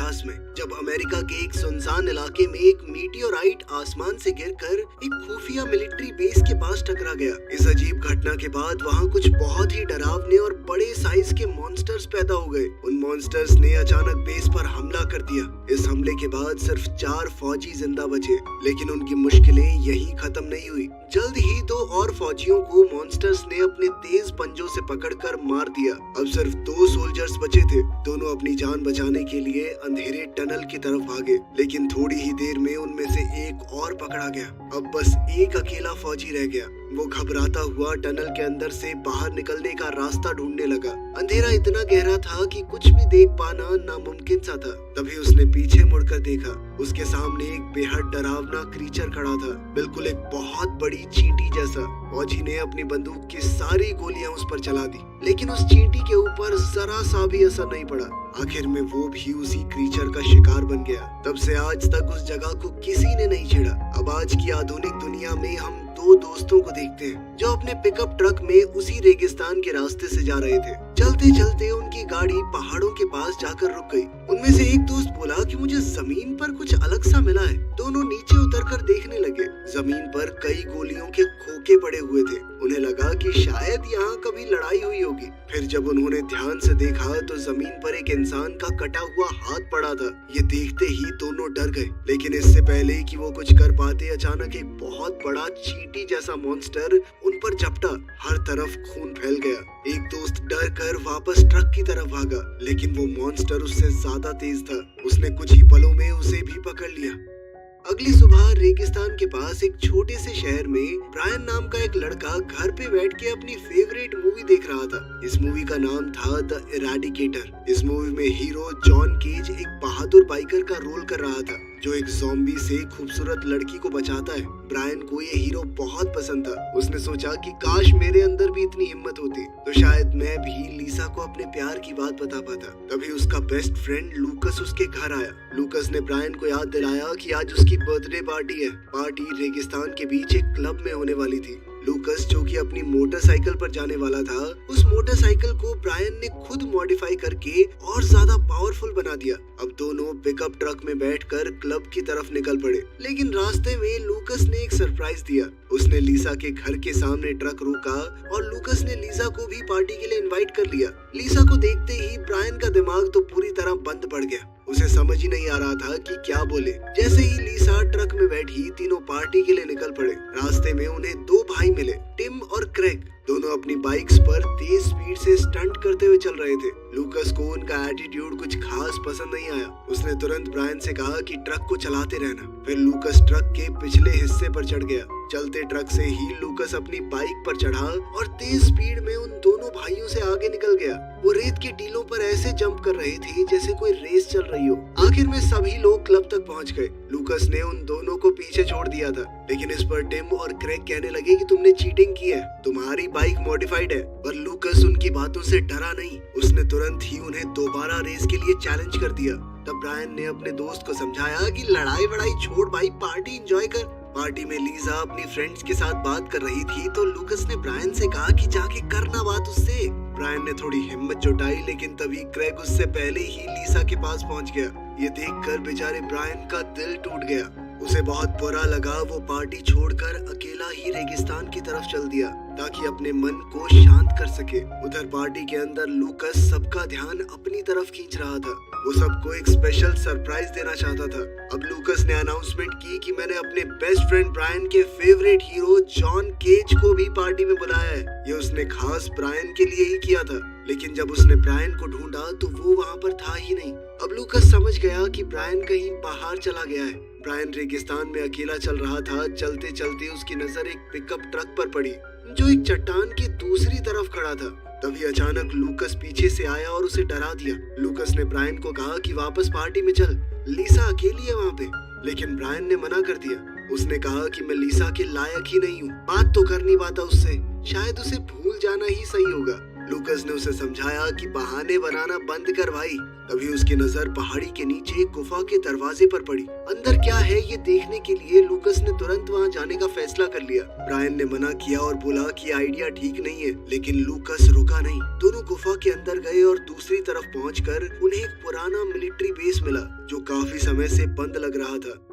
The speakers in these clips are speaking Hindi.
इतिहास में, जब अमेरिका के एक सुनसान इलाके में एक मीटियोराइट आसमान से गिरकर एक खुफिया मिलिट्री बेस के पास टकरा गया। इस अजीब घटना के बाद वहाँ कुछ बहुत ही डरावने और बड़े साइज के मॉन्स्टर्स पैदा हो गए। उन मॉन्स्टर्स ने अचानक बेस पर हमला कर दिया। इस हमले के बाद सिर्फ 4 फौजी जिंदा बचे, लेकिन उनकी मुश्किलें यहीं खत्म नहीं हुई। जल्द ही 2 और फौजियों को मॉन्स्टर्स ने अपने तेज पंजों से पकड़कर मार दिया। अब सिर्फ 2 सोल्जर्स बचे थे। दोनों अपनी जान बचाने के लिए अंधेरे टनल की तरफ भागे, लेकिन थोड़ी ही देर में उनमें से एक और पकड़ा गया। अब बस एक अकेला फौजी रह गया। वो घबराता हुआ टनल के अंदर से बाहर निकलने का रास्ता ढूंढने लगा। अंधेरा इतना गहरा था कि कुछ भी देख पाना नामुमकिन सा था। तभी उसने पीछे मुड़कर देखा। उसके सामने एक बेहद डरावना क्रीचर खड़ा था, बिल्कुल एक बहुत बड़ी चींटी जैसा। फौजी ने अपनी बंदूक की सारी गोलियां उस पर चला दी, लेकिन उस चींटी के ऊपर जरा सा भी असर नहीं पड़ा। आखिर में वो भी उसी क्रीचर का शिकार बन गया। तब से आज तक उस जगह को किसी ने नहीं छेड़ा। अब आज की आधुनिक दुनिया में हम 2 दोस्तों को देखते हैं जो अपने पिकअप ट्रक में उसी रेगिस्तान के रास्ते से जा रहे थे। चलते चलते उनकी गाड़ी पहाड़ों के पास जाकर रुक गई। उनमें से एक दोस्त बोला कि मुझे जमीन पर कुछ अलग सा मिला है। दोनों नीचे उतरकर देखने लगे। जमीन पर कई गोलियों के खोखे पड़े हुए थे। उन्हें लगा कि शायद यहाँ कभी लड़ाई हुई होगी। फिर जब उन्होंने ध्यान से देखा तो जमीन पर एक इंसान का कटा हुआ हाथ पड़ा था। ये देखते ही दोनों डर गए, लेकिन इससे पहले कि वो कुछ कर पाते अचानक एक बहुत बड़ा चींटी जैसा मॉन्स्टर उन पर झपटा। हर तरफ खून फैल गया। एक दोस्त डर कर वापस ट्रक की तरफ भागा, लेकिन वो मॉन्स्टर उससे ज्यादा तेज था। उसने कुछ ही पलों में उसे भी पकड़ लिया। अगली सुबह रेगिस्तान के पास एक छोटे से शहर में ब्रायन नाम का एक लड़का घर पे बैठ के अपनी फेवरेट मूवी देख रहा था। इस मूवी का नाम था द इराडिकेटर। इस मूवी में हीरो जॉन केज एक बहादुर बाइकर का रोल कर रहा था जो एक ज़ॉम्बी से खूबसूरत लड़की को बचाता है। ब्रायन को ये हीरो बहुत पसंद था। उसने सोचा कि काश मेरे अंदर भी इतनी हिम्मत होती तो शायद मैं भी लीसा को अपने प्यार की बात बता पाता। तभी उसका बेस्ट फ्रेंड लूकस उसके घर आया। लूकस ने ब्रायन को याद दिलाया कि आज उसकी बर्थडे पार्टी है। पार्टी रेगिस्तान के बीच एक क्लब में होने वाली थी। लूकस जो कि अपनी मोटरसाइकिल पर जाने वाला था, उस मोटरसाइकिल को ब्रायन ने खुद मॉडिफाई करके और ज्यादा पावरफुल बना दिया। अब दोनों पिकअप ट्रक में बैठकर क्लब की तरफ निकल पड़े, लेकिन रास्ते में लूकस ने एक सरप्राइज दिया। उसने लीसा के घर के सामने ट्रक रोका और लूकस ने लीसा को भी पार्टी के लिए इनवाइट कर लिया। लीसा को देखते ही ब्रायन का दिमाग तो पूरी तरह बंद पड़ गया। उसे समझ ही नहीं आ रहा था कि क्या बोले। जैसे ही लीसा ट्रक में बैठी, तीनों पार्टी के लिए निकल पड़े। रास्ते में उन्हें 2 भाई मिले, टिम और क्रेग। दोनों अपनी बाइक्स पर तेज स्पीड से स्टंट करते हुए चल रहे थे। लूकस को उनका एटीट्यूड कुछ खास पसंद नहीं आया। उसने तुरंत ब्रायन से कहा कि ट्रक को चलाते रहना। फिर लूकस ट्रक के पिछले हिस्से पर चढ़ गया। चलते ट्रक से ही लूकस अपनी बाइक पर चढ़ा और तेज स्पीड में उन दोनों भाइयों से आगे निकल गया। वो रेत की टीलों पर ऐसे जंप कर रहे थे जैसे कोई रेस चल रही हो। आखिर में सभी लोग क्लब तक पहुंच गए। लूकस ने उन दोनों को पीछे छोड़ दिया था, लेकिन इस पर टिम और क्रेग कहने लगे कि तुमने चीटिंग की है, तुम्हारी बाइक मॉडिफाइड है। पर लूकस उनकी बातों से डरा नहीं। उसने तुरंत ही उन्हें दोबारा रेस के लिए चैलेंज कर दिया। तब ब्रायन ने अपने दोस्त को समझाया कि लड़ाई वड़ाई छोड़ भाई, पार्टी एंजॉय कर। पार्टी में लीजा अपनी फ्रेंड्स के साथ बात कर रही थी तो लूकस ने ब्रायन से कहा कि जाके करना बात उससे। ब्रायन ने थोड़ी हिम्मत जुटाई, लेकिन तभी क्रेग उससे पहले ही लीसा के पास पहुंच गया। ये देखकर बेचारे ब्रायन का दिल टूट गया। उसे बहुत बुरा लगा। वो पार्टी छोड़कर अकेला ही रेगिस्तान की तरफ चल दिया ताकि अपने मन को शांत कर सके। उधर पार्टी के अंदर लूकस सबका ध्यान अपनी तरफ खींच रहा था। वो सबको एक स्पेशल सरप्राइज देना चाहता था। अब लूकस ने अनाउंसमेंट की कि मैंने अपने बेस्ट फ्रेंड ब्रायन के फेवरेट हीरो जॉन केज को भी पार्टी में बुलाया है। ये उसने खास ब्रायन के लिए ही किया था, लेकिन जब उसने ब्रायन को ढूंढा तो वो वहाँ पर था ही नहीं। अब लूकस समझ गया कि ब्रायन कहीं बाहर चला गया है। ब्रायन रेगिस्तान में अकेला चल रहा था। चलते चलते उसकी नजर एक पिकअप ट्रक पर पड़ी जो एक चट्टान की दूसरी तरफ खड़ा था। तभी अचानक लूकस पीछे से आया और उसे डरा दिया। लूकस ने ब्रायन को कहा कि वापस पार्टी में चल, लीसा अकेली है वहाँ पे। लेकिन ब्रायन ने मना कर दिया। उसने कहा कि मैं लीसा के लायक ही नहीं हूँ, बात तो कर नहीं पाता उससे, शायद उसे भूल जाना ही सही होगा। लूकस ने उसे समझाया कि बहाने बनाना बंद कर भाई। तभी उसकी नजर पहाड़ी के नीचे गुफा के दरवाजे पर पड़ी। अंदर क्या है ये देखने के लिए लूकस ने तुरंत वहां जाने का फैसला कर लिया। ब्रायन ने मना किया और बोला कि आइडिया ठीक नहीं है, लेकिन लूकस रुका नहीं। दोनों गुफा के अंदर गए और दूसरी तरफ पहुंचकर उन्हें एक पुराना मिलिट्री बेस मिला जो काफी समय से बंद लग रहा था।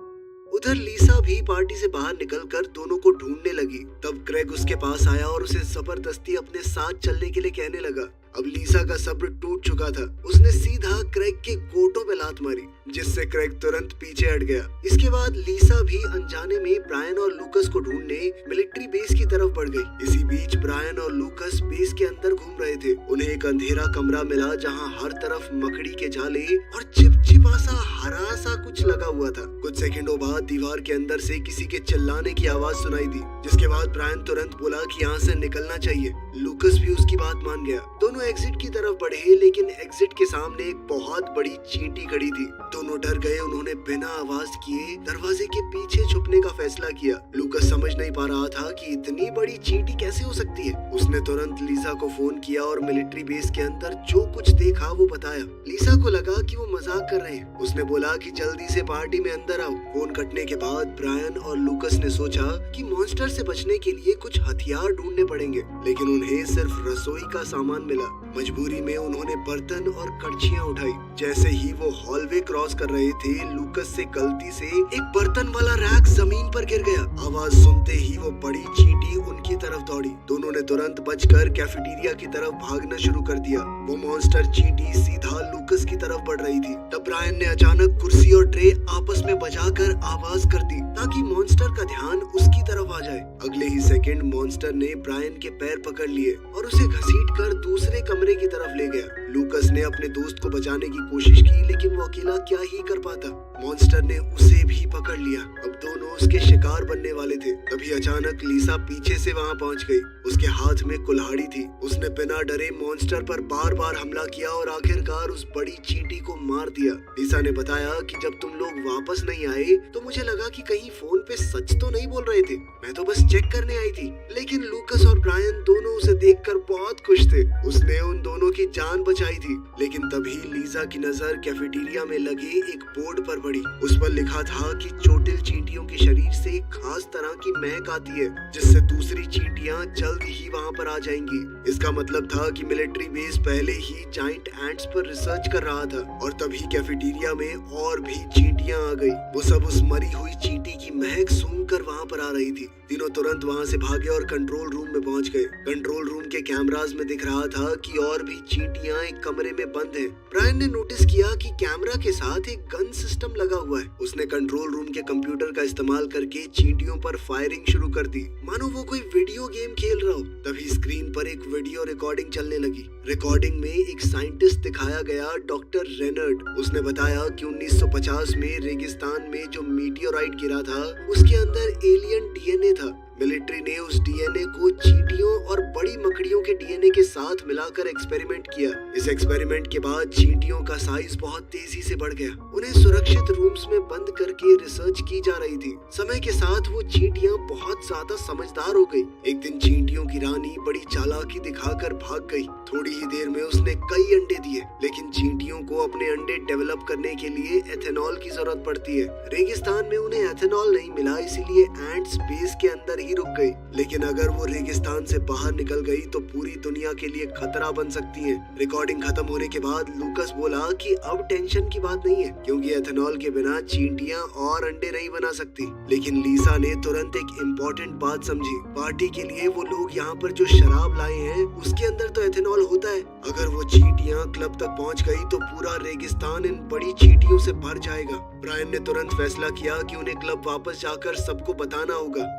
उधर लीसा भी पार्टी से बाहर निकलकर दोनों को ढूंढने लगी। तब क्रेग उसके पास आया और उसे जबरदस्ती अपने साथ चलने के लिए कहने लगा। अब लीसा का सब्र टूट चुका था। उसने सीधा क्रेग के गोटों पे लात मारी, जिससे क्रेग तुरंत पीछे हट गया। इसके बाद लीसा भी अनजाने में ब्रायन और लूकस को ढूंढने मिलिट्री बेस की तरफ बढ़ गई। इसी बीच ब्रायन और लूकस बेस के अंदर घूम रहे थे। उन्हें एक अंधेरा कमरा मिला जहां हर तरफ मकड़ी के जाले और चिपचिपा सा हरा सा कुछ लगा हुआ था। कुछ सेकंडों बाद दीवार के अंदर से किसी के चिल्लाने की आवाज सुनाई दी, जिसके बाद ब्रायन तुरंत बोला कि यहाँ से निकलना चाहिए। लूकस भी उसकी बात मान गया। दोनों एग्जिट की तरफ बढ़े, लेकिन एग्जिट के सामने एक बहुत बड़ी चींटी खड़ी थी। दोनों डर गए। उन्होंने बिना आवाज किए दरवाजे के पीछे छुपने का फैसला किया। लूकस समझ नहीं पा रहा था कि इतनी बड़ी चींटी कैसे हो सकती है। उसने तुरंत लीसा को फोन किया और मिलिट्री बेस के अंदर जो कुछ देखा वो बताया। लीसा को लगा कि वो मजाक कर रहे हैं। उसने बोला कि जल्दी से पार्टी में अंदर आओ। फोन कटने के बाद ब्रायन और लूकस ने सोचा कि मॉन्स्टर से बचने के लिए कुछ हथियार ढूंढने पड़ेंगे, लेकिन उन्हें सिर्फ रसोई का सामान मिला। मजबूरी में उन्होंने बर्तन और कड़छियां उठाई। जैसे ही वो हॉलवे क्रॉस कर रहे थे, लूकस से गलती से एक बर्तन वाला रैक जमीन पर गिर गया। आवाज सुनते ही वो बड़ी चींटी उनकी तरफ दौड़ी। दोनों ने तुरंत बचकर कैफेटेरिया की तरफ भागना शुरू कर दिया। वो मॉन्स्टर चींटी सीधा लूकस की तरफ बढ़ रही थी। तब ब्रायन ने अचानक कुर्सी और ट्रे आपस में बजाकर आवाज कर दी ताकि मॉन्स्टर का ध्यान उसकी तरफ आ जाए। अगले ही सेकंड मॉन्स्टर ने ब्रायन के पैर पकड़ लिए और उसे घसीटकर दूसरे कमरे की तरफ ले गया। लूकस ने अपने दोस्त को बचाने की कोशिश की, लेकिन वो अकेला क्या ही कर पाता। मॉन्स्टर ने उसे भी पकड़ लिया। अब दोनों उसके शिकार बनने वाले थे। तभी अचानक लीसा पीछे से वहां पहुंच गई। उसके हाथ में कुल्हाड़ी थी। उसने बिना डरे मॉन्स्टर पर बार बार हमला किया और आखिरकार उस बड़ी चींटी को मार दिया। लीसा ने बताया कि जब तुम लोग वापस नहीं आए तो मुझे लगा कि कहीं फोन पे सच तो नहीं बोल रहे थे। मैं तो बस चेक करने आई थी। लेकिन लूकस और ब्रायन दोनों उसे देखकर बहुत खुश थे। उसने उन दोनों की जान बचाई थी। लेकिन तभी लीसा की नजर कैफेटेरिया में लगे एक बोर्ड पर पड़ी। उस पर लिखा था कि चोटिल चींटियों के शरीर से एक खास तरह की महक आती है, जिससे दूसरी चींटियां जल्द ही वहां पर आ जाएंगी। इसका मतलब था कि मिलिट्री बेस पहले ही जाइंट एंट्स पर रिसर्च कर रहा था। और तभी कैफेटेरिया में और भी चींटियां आ गई। वो सब उस मरी हुई चींटी की महक सूंघकर वहां पर आ रही थी। तीनों तुरंत वहां से भागे और कंट्रोल रूम में पहुंच गए। कंट्रोल रूम के कैमरास में दिख रहा था कि और भी चींटियां एक कमरे में बंद हैं। ब्रायन ने नोटिस किया कि कैमरा के साथ एक गन सिस्टम लगा हुआ है। उसने कंट्रोल रूम के कंप्यूटर का इस्तेमाल करके चींटियों पर फायरिंग शुरू कर दी, मानो वो कोई वीडियो गेम खेल रहा हो। तभी स्क्रीन पर एक वीडियो रिकॉर्डिंग चलने लगी। रिकॉर्डिंग में एक साइंटिस्ट दिखाया गया, डॉक्टर रेनर्ड। उसने बताया कि 1950 में रेगिस्तान में जो मीटियोराइट गिरा था उसके अंदर एलियन डीएनए था। मिलिट्री ने उस डीएनए को चींटियों और बड़ी मकड़ियों के डीएनए के साथ मिलाकर एक्सपेरिमेंट किया। इस एक्सपेरिमेंट के बाद चींटियों का साइज बहुत तेजी से बढ़ गया। उन्हें सुरक्षित रूम्स में बंद करके रिसर्च की जा रही थी। समय के साथ वो चींटियां बहुत ज्यादा समझदार हो गई। एक दिन चींटियों की रानी बड़ी चालाकी दिखाकर भाग गई। थोड़ी ही देर में उसने कई अंडे दिए, लेकिन चींटियों को अपने अंडे डेवलप करने के लिए एथेनॉल की जरूरत पड़ती है। रेगिस्तान में उन्हें एथेनॉल नहीं मिला, इसीलिए एंट्स बेस के अंदर ही रुक गई। लेकिन अगर वो रेगिस्तान से बाहर निकल गई तो पूरी दुनिया के लिए खतरा बन सकती है। रिकॉर्डिंग खत्म होने के बाद लूकस बोला कि अब टेंशन की बात नहीं है, क्योंकि एथेनॉल के बिना चींटियां और अंडे नहीं बना सकती। लेकिन लीसा ने तुरंत एक इम्पोर्टेंट बात समझी। पार्टी के लिए वो लोग यहाँ पर जो शराब लाए हैं उसके अंदर तो एथेनॉल होता है। अगर वो चींटियां क्लब तक पहुँच गई तो पूरा रेगिस्तान इन बड़ी चींटियों से भर जाएगा। ब्रायन ने तुरंत फैसला किया कि उन्हें क्लब वापस जाकर सबको बताना होगा।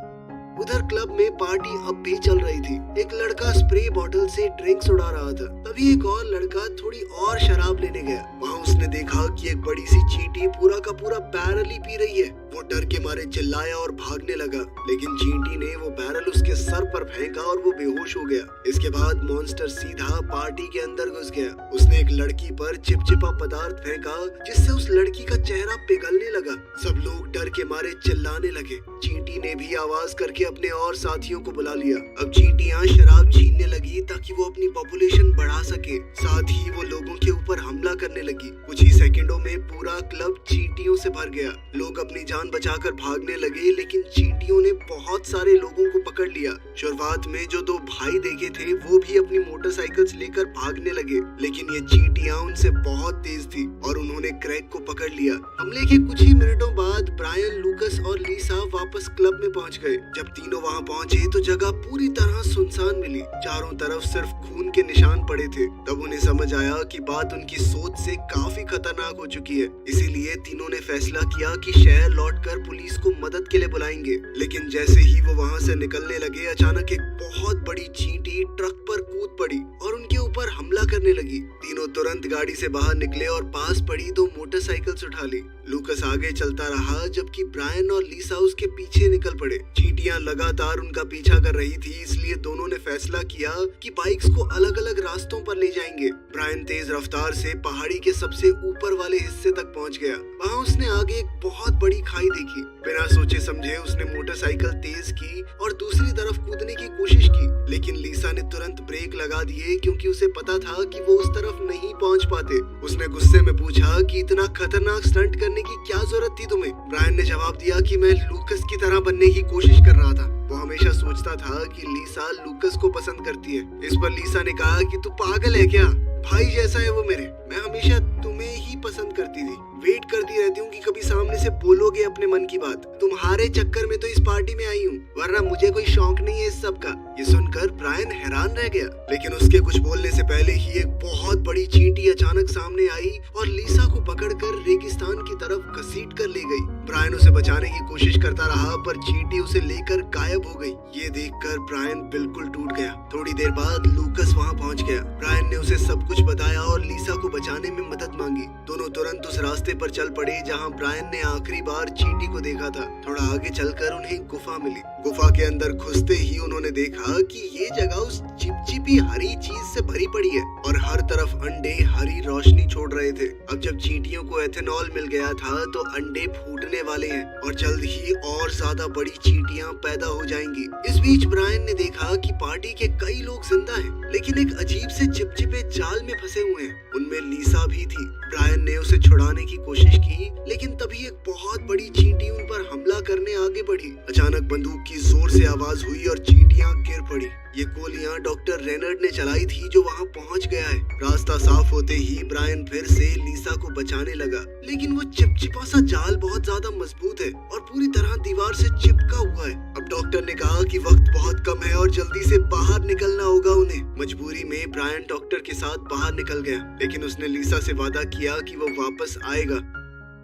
उधर क्लब में पार्टी अब भी चल रही थी। एक लड़का स्प्रे बॉटल से ड्रिंक्स उड़ा रहा था। तभी एक और लड़का थोड़ी और शराब लेने गया। वहाँ उसने देखा कि एक बड़ी सी चींटी पूरा का पूरा बैरल ही पी रही है। वो डर के मारे चिल्लाया और भागने लगा, लेकिन चींटी ने वो बैरल उसके सर पर फेंका और वो बेहोश हो गया। इसके बाद मॉन्स्टर सीधा पार्टी के अंदर घुस गया। उसने एक लड़की पर चिपचिपा पदार्थ फेंका, जिससे उस लड़की का चेहरा पिघलने लगा। सब लोग डर के मारे चिल्लाने लगे। चींटी ली ने भी आवाज करके अपने और साथियों को बुला लिया। अब चींटियां शराब छीनने लगी ताकि वो अपनी पॉपुलेशन बढ़ा सके। साथ ही वो लोगों के ऊपर हमला करने लगी। कुछ ही सेकंडों में पूरा क्लब चींटियों से भर गया। लोग अपनी जान बचाकर भागने लगे, लेकिन चींटियों ने बहुत सारे लोगों को पकड़ लिया। शुरुआत में जो दो भाई देखे थे वो भी अपनी मोटरसाइकिल्स लेकर भागने लगे, लेकिन ये चींटियां उनसे बहुत तेज थी और उन्होंने क्रैग को पकड़ लिया। हमले के कुछ ही मिनटों बाद ब्रायन, लूकस और लीसा वापस क्लब में पहुंच गए। जब तीनों वहां पहुंचे तो जगह पूरी तरह सुनसान मिली। चारों तरफ सिर्फ खून के निशान पड़े थे। तब उन्हें समझ आया कि बात उनकी सोच से काफी खतरनाक हो चुकी है। इसीलिए तीनों ने फैसला किया कि शहर लौटकर पुलिस को मदद के लिए बुलाएंगे। लेकिन जैसे ही वो वहां से निकलने लगे, अचानक एक बहुत बड़ी चींटी ट्रक पर कूद पड़ी और उनके ऊपर हमला करने लगी। तीनों तुरंत गाड़ी से बाहर निकले और पास पड़ी दो मोटरसाइकिल्स उठा ली। लूकस आगे चलता रहा, जबकि ब्रायन और लीसा उसके पीछे निकल पड़े। चींटियां लगातार उनका पीछा कर रही थी, इसलिए दोनों ने फैसला किया कि बाइक्स को अलग अलग रास्तों पर ले जाएंगे। ब्रायन तेज रफ्तार से पहाड़ी के सबसे ऊपर वाले हिस्से तक पहुंच गया। वहां उसने आगे एक बहुत बड़ी खाई देखी। बिना सोचे समझे उसने मोटरसाइकिल तेज की और दूसरी तरफ कूदने की कोशिश की, लेकिन लीसा ने तुरंत ब्रेक लगा दिए क्योंकि उसे पता था कि वो उस तरफ नहीं पहुंच पाते। उसने गुस्से में पूछा कि इतना खतरनाक स्टंट करने की क्या जरूरत थी तुम्हें? ब्रायन ने जवाब दिया कि मैं लूकस की तरह बनने की कोशिश कर रहा था। वो हमेशा सोचता था कि लीसा लूकस को पसंद करती है। इस पर लीसा ने कहा कि तू पागल है क्या? भाई जैसा है वो मेरे। मैं हमेशा तुम्हें ही पसंद करती थी। वेट करती रहती हूँ कि कभी सामने से बोलोगे अपने मन की बात। तुम्हारे चक्कर में तो इस पार्टी में आई हूँ, वरना मुझे कोई शौक नहीं है इस सब का। ये सुनकर ब्रायन हैरान रह गया, लेकिन उसके कुछ बोलने से पहले ही एक बहुत बड़ी चींटी अचानक सामने आई और लीसा को पकड़कर रेगिस्तान की तरफ घसीट कर ले गई। ब्रायन उसे बचाने की कोशिश करता रहा, पर चींटी उसे लेकर गायब हो गई। ये देखकर ब्रायन बिल्कुल टूट गया। थोड़ी देर बाद लूकस वहाँ पहुँच गया। ब्रायन ने उसे सब कुछ बताया और लीसा को बचाने में मदद मांगी। दोनों तुरंत उस रास्ते पर चल पड़े जहाँ ब्रायन ने आखिरी बार चींटी को देखा था। थोड़ा आगे चलकर उन्हें गुफा मिली। गुफा के अंदर घुसते ही उन्होंने देखा कि ये जगह उस चिपचिपी हरी चीज से भरी पड़ी है और हर तरफ अंडे हरी रोशनी छोड़ रहे थे। अब जब चींटियों को एथेनॉल मिल गया था तो अंडे फूटने वाले हैं और जल्द ही और ज्यादा बड़ी चींटियां पैदा हो जाएंगी। इस बीच ब्रायन ने देखा कि पार्टी के कई लोग जिंदा हैं, लेकिन एक अजीब से चिपचिपे जाल में फंसे हुए हैं। उनमें लीसा भी थी। ब्रायन ने उसे छुड़ाने की कोशिश की, लेकिन तभी एक बहुत बड़ी चींटी उन पर हमला करने आगे बढ़ी। अचानक बंदूक की जोर से आवाज हुई और चींटियां गिर पड़ी। ये गोलियां डॉक्टर रेनर्ड ने चलाई थी, जो वहां पहुंच गया है। रास्ता साफ होते ही ब्रायन फिर से लीसा को बचाने लगा, लेकिन वो चिपचिपा सा जाल बहुत ज्यादा मजबूत है और पूरी तरह दीवार से चिपका हुआ है। अब डॉक्टर ने कहा कि वक्त बहुत कम है और जल्दी से बाहर निकलना होगा उन्हें। मजबूरी में ब्रायन डॉक्टर के साथ बाहर निकल गया, लेकिन उसने लीसा से वादा किया कि वो वापस आएगा।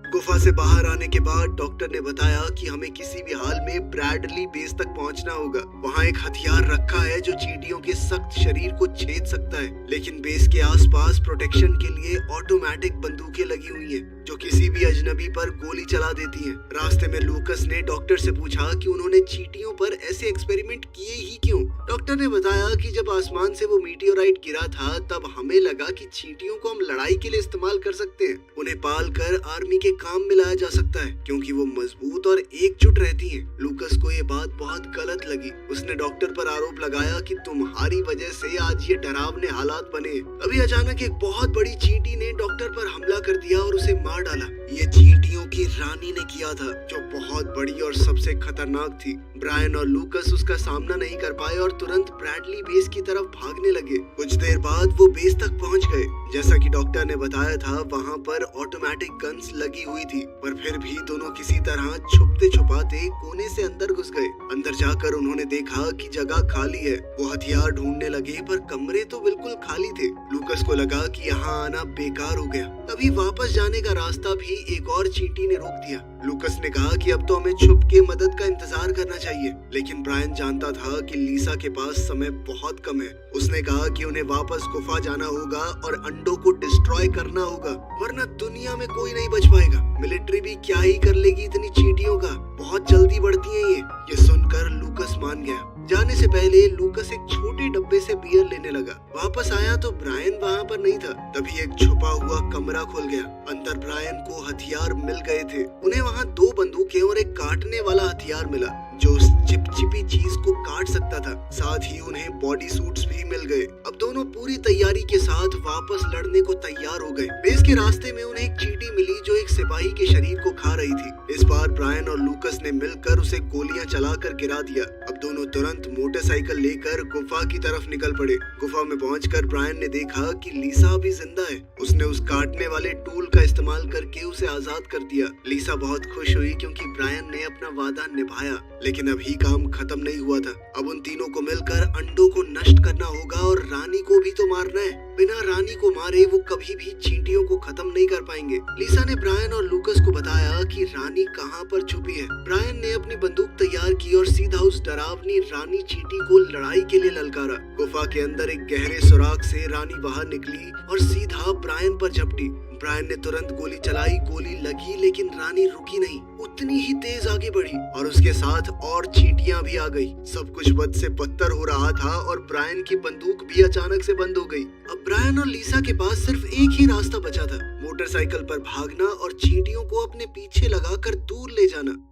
गुफा से बाहर आने के बाद डॉक्टर ने बताया कि हमें किसी भी हाल में ब्रैडली बेस तक पहुंचना होगा। वहां एक हथियार रखा है जो चींटियों के सख्त शरीर को छेद सकता है, लेकिन बेस के आसपास प्रोटेक्शन के लिए ऑटोमेटिक बंदूकें लगी हुई हैं, जो किसी भी अजनबी पर गोली चला देती हैं। रास्ते में लूकस ने डॉक्टर से पूछा कि उन्होंने चींटियों पर ऐसे एक्सपेरिमेंट किए ही क्यों। डॉक्टर ने बताया कि जब आसमान से वो मीटियोराइट गिरा था, तब हमें लगा कि चींटियों को हम लड़ाई के लिए इस्तेमाल कर सकते हैं। उन्हें पाल कर आर्मी के काम में लाया जा सकता है, क्योंकि वो मजबूत और एकजुट रहती हैं। लूकस को ये बात बहुत गलत लगी। उसने डॉक्टर पर आरोप लगाया कि तुम्हारी वजह से आज ये डरावने हालात बने। अभी अचानक एक बहुत बड़ी चींटी ने डॉक्टर पर हमला कर दिया और उसे मार डाला। ये चींटियों की रानी ने किया था, जो बहुत बड़ी और सबसे खतरनाक थी। ब्रायन और लूकस उसका सामना नहीं कर पाए और तुरंत ब्रैडली बेस की तरफ भागने लगे। कुछ देर बाद वो बेस तक पहुंच गए। जैसा कि डॉक्टर ने बताया था, वहां पर ऑटोमेटिक गन्स लगी हुई थी, पर फिर भी दोनों किसी तरह छुपते छुपाते कोने से अंदर घुस गए। अंदर जाकर उन्होंने देखा कि जगह खाली है। वो हथियार ढूंढने लगे, पर कमरे तो बिल्कुल खाली थे। लूकस को लगा कि यहाँ आना बेकार हो गया। तभी वापस जाने का रास्ता भी एक और चींटी ने रोक दिया। लूकस ने कहा कि अब तो हमें छुप के मदद का इंतजार करना चाहिए, लेकिन ब्रायन जानता था कि लीसा के पास समय बहुत कम है। उसने कहा कि उन्हें वापस गुफा जाना होगा और अंडों को डिस्ट्रॉय करना होगा, वरना दुनिया में कोई नहीं बच पाएगा। मिलिट्री भी क्या ही कर लेगी इतनी चींटियों का, बहुत जल्दी बढ़ती है ये सुनकर लूकस मान गया। जाने से पहले लूकस एक छोटे डब्बे से बियर लेने लगा। वापस आया तो ब्रायन वहाँ पर नहीं था। तभी एक छुपा हुआ कमरा खुल गया। अंदर ब्रायन को हथियार मिल गए थे। उन्हें वहाँ 2 बंदूकें और एक काटने वाला हथियार मिला, जो उस चिपचिपी चीज को काट सकता था। साथ ही उन्हें बॉडी सूट्स भी मिल गए। अब दोनों पूरी तैयारी के साथ वापस लड़ने को तैयार हो गए। बेस के रास्ते में उन्हें एक चींटी मिली जो एक सिपाही के शरीर को खा रही थी। इस बार ब्रायन और लूकस ने मिलकर उसे गोलियां चलाकर गिरा दिया। अब दोनों तुरंत मोटरसाइकिल लेकर गुफा की तरफ निकल पड़े। गुफा में पहुंचकर ब्रायन ने देखा कि लीसा अभी जिंदा है। उसने उस काटने वाले टूल का इस्तेमाल करके उसे आजाद कर दिया। लीसा बहुत खुश हुई क्योंकि ब्रायन ने अपना वादा निभाया। लेकिन अभी काम खत्म नहीं हुआ था। अब उन तीनों को मिलकर अंडों को नष्ट करना होगा और रानी को भी तो मारना है। बिना रानी को मारे वो कभी भी चींटियों को खत्म नहीं कर पाएंगे। लीसा ने ब्रायन और लूकस को बताया कि रानी कहाँ पर छुपी है। ब्रायन ने अपनी बंदूक तैयार की और सीधा उस डरावनी रानी चींटी को लड़ाई के लिए ललकारा। गुफा के अंदर एक गहरे सुराख से रानी बाहर निकली और सीधा ब्रायन पर झपटी। ब्रायन ने तुरंत गोली चलाई। गोली लगी लेकिन रानी रुकी नहीं, उतनी ही तेज आगे बढ़ी और उसके साथ और चींटियां भी आ गई। सब कुछ बद से बदतर हो रहा था और ब्रायन की बंदूक भी अचानक से बंद हो गई। अब ब्रायन और लीसा के पास सिर्फ एक ही रास्ता बचा था, मोटरसाइकिल पर भागना और चींटियों को अपने पीछे लगाकर दूर ले जाना।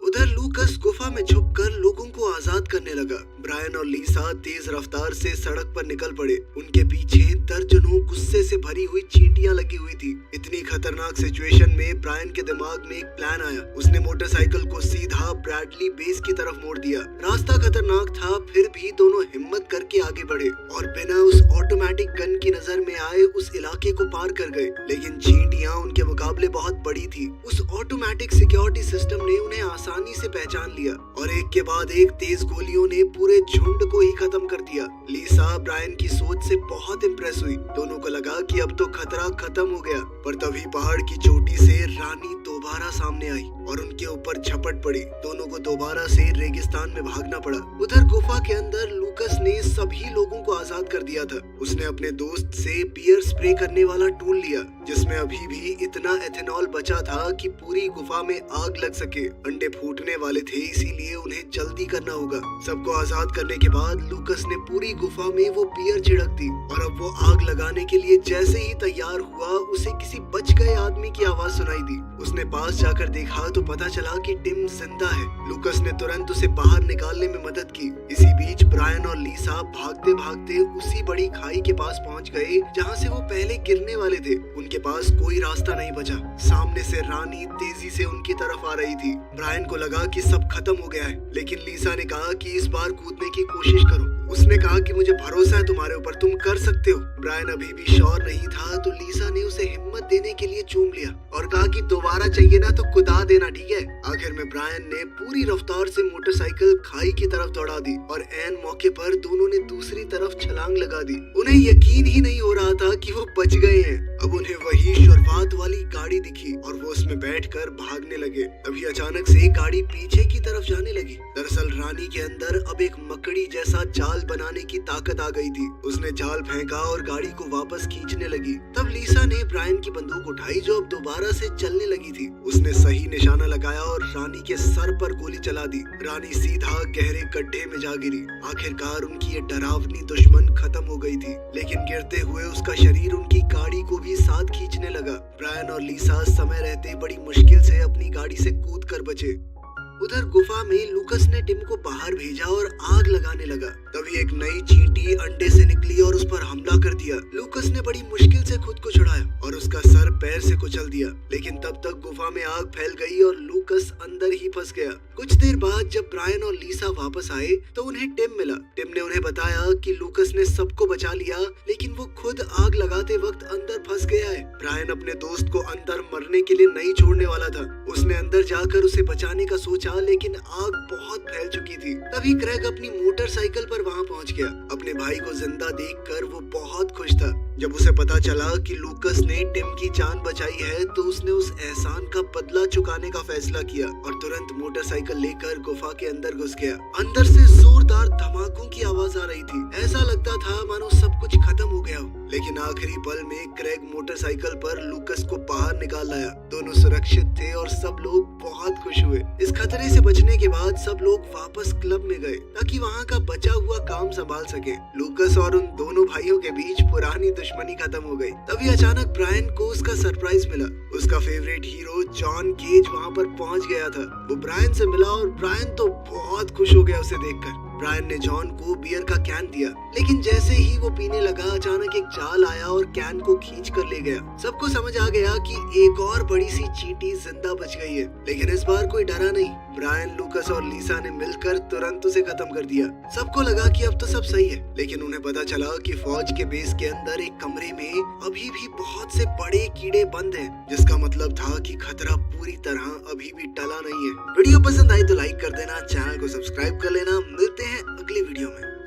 उधर लूकस गुफा में छुपकर लोगों को आजाद करने लगा। ब्रायन और लीसा तेज रफ्तार से सड़क पर निकल पड़े। उनके पीछे दर्जनों गुस्से से भरी हुई चींटियां लगी हुई थी। इतनी खतरनाक सिचुएशन में ब्रायन के दिमाग में एक प्लान आया। उसने मोटरसाइकिल को सीधा ब्रैडली बेस की तरफ मोड़ दिया। रास्ता खतरनाक था, फिर भी दोनों हिम्मत करके आगे बढ़े और बिना उस ऑटोमेटिक गन की नजर में आए उस इलाके को पार कर गए। लेकिन चींटियां उनके मुकाबले बहुत बड़ी थी। उस ऑटोमेटिक सिक्योरिटी सिस्टम ने उन्हें आसानी से पहचान लिया और एक के बाद एक तेज गोलियों ने पूरे झुंड को ही खत्म कर दिया। लीसा ब्रायन की सोच से बहुत इम्प्रेस हुई। दोनों को लगा कि अब तो खतरा खत्म हो गया, पर तभी पहाड़ की चोटी से रानी दोबारा सामने आई और उनके ऊपर झपट पड़ी। दोनों को दोबारा से रेगिस्तान में भागना पड़ा। उधर गुफा के अंदर लूकस ने सभी लोगों को आजाद कर दिया था। उसने अपने दोस्त से बियर स्प्रे करने वाला टूल लिया जिसमें अभी भी इतना एथेनॉल बचा था कि पूरी गुफा में आग लग सके। अंडे फूटने वाले थे, इसीलिए उन्हें जल्दी करना होगा। सबको आजाद करने के बाद लूकस ने पूरी गुफा में वो बियर छिड़क दी और अब वो आग लगाने के लिए जैसे ही तैयार हुआ उसे किसी बच गए आदमी की आवाज सुनाई दी। उसने पास जाकर देखा तो पता चला कि टिम जिंदा है। लूकस ने तुरंत उसे बाहर निकालने में मदद की। इसी बीच ब्रायन और लीसा भागते भागते उसी बड़ी खाई के पास पहुंच गए जहां से वो पहले गिरने वाले थे। उनके पास कोई रास्ता नहीं बचा। सामने से रानी तेजी से उनकी तरफ आ रही थी। ब्रायन को लगा कि सब खत्म हो गया है, लेकिन लीसा ने कहा कि इस बार कूदने की कोशिश करो। उसने कहा कि मुझे भरोसा है तुम्हारे ऊपर, तुम कर सकते हो। ब्रायन अभी भी श्योर नहीं था तो लीसा ने उसे हिम्मत देने के लिए चूम लिया और कहा कि दोबारा चाहिए ना तो कुदा देना, ठीक है। आखिर में ब्रायन ने पूरी रफ्तार से मोटरसाइकिल खाई की तरफ दौड़ा दी और ऐन मौके पर दोनों ने दूसरी तरफ छलांग लगा दी। उन्हें यकीन ही नहीं हो रहा था कि वो बच गए हैं। अब उन्हें वही शुरुआत वाली गाड़ी दिखी और वो उसमें बैठकर भागने लगे। तभी अचानक से गाड़ी पीछे की तरफ जाने लगी। दरअसल रानी के अंदर अब एक मकड़ी जैसा जाल बनाने की ताकत आ गई थी। उसने जाल फेंका और गाड़ी को वापस खींचने लगी। तब लीसा ने ब्रायन की बंदूक उठाई जो अब दोबारा से चलने लगी थी। उसने सही निशाना लगाया और रानी के सर पर गोली चला दी। रानी सीधा गहरे गड्ढे में जा गिरी। आखिरकार उनकी ये डरावनी दुश्मन खत्म हो गई थी, लेकिन गिरते हुए उसका शरीर उनकी गाड़ी को भी साथ खींचने लगा। ब्रायन और लीसा समय रहते बड़ी मुश्किल से अपनी गाड़ी से कूद कर बचे। उधर गुफा में लूकस ने टिम को बाहर भेजा और आग लगाने लगा। तभी एक नई चींटी अंडे से निकली और उस पर हमला कर दिया। लूकस ने बड़ी मुश्किल से खुद को छुड़ाया और उसका सर पैर से कुचल दिया, लेकिन तब तक गुफा में आग फैल गई और लूकस अंदर ही फंस गया। कुछ देर बाद जब ब्रायन और लीसा वापस आए तो उन्हें टिम मिला। टिम ने उन्हें बताया कि लूकस ने सबको बचा लिया, लेकिन वो खुद आग लगाते वक्त अंदर फंस गया है। ब्रायन अपने दोस्त को अंदर मरने के लिए नहीं छोड़ने वाला था। उसने अंदर जाकर उसे बचाने का सोचा, लेकिन आग बहुत फैल चुकी थी। तभी क्रेग अपनी मोटरसाइकिल पर वहां पहुंच गया। अपने भाई को जिंदा देखकर वो बहुत खुश था। जब उसे पता चला कि लूकस ने टिम की जान बचाई है तो उसने उस एहसान का बदला चुकाने का फैसला किया और तुरंत मोटरसाइकिल लेकर गुफा के अंदर घुस गया। अंदर से जोरदार धमाकों की आवाज आ रही थी। ऐसा लगता था मानो सब कुछ खत्म हो गया हो, लेकिन आखिरी पल में क्रेग मोटरसाइकिल पर लूकस को बाहर निकाल लाया। दोनों सुरक्षित थे और सब लोग बहुत खुश हुए। इस खतरे से बचने के बाद सब लोग वापस क्लब में गए ताकि वहाँ का बचा हुआ काम संभाल सके। लूकस और उन दोनों भाइयों के बीच पुरानी दुश्मनी खत्म हो गई। तभी अचानक ब्रायन को उसका सरप्राइज मिला। उसका फेवरेट हीरो जॉन केज वहाँ पर पहुँच गया था। वो ब्रायन से मिला और ब्रायन तो बहुत खुश हो गया उसे देखकर। ब्रायन ने जॉन को बियर का कैन दिया, लेकिन जैसे ही वो पीने लगा अचानक एक जाल आया और कैन को खींच कर ले गया। सबको समझ आ गया कि एक और बड़ी सी चींटी जिंदा बच गई है, लेकिन इस बार कोई डरा नहीं। ब्रायन, लूकस और लीसा ने मिलकर तुरंत उसे खत्म कर दिया। सबको लगा कि अब तो सब सही है, लेकिन उन्हें पता चला कि फौज के बेस के अंदर एक कमरे में अभी भी बहुत से बड़े कीड़े बंद हैं, जिसका मतलब था कि खतरा पूरी तरह अभी भी टला नहीं है। वीडियो पसंद आई तो लाइक कर देना, चैनल को सब्सक्राइब कर लेना।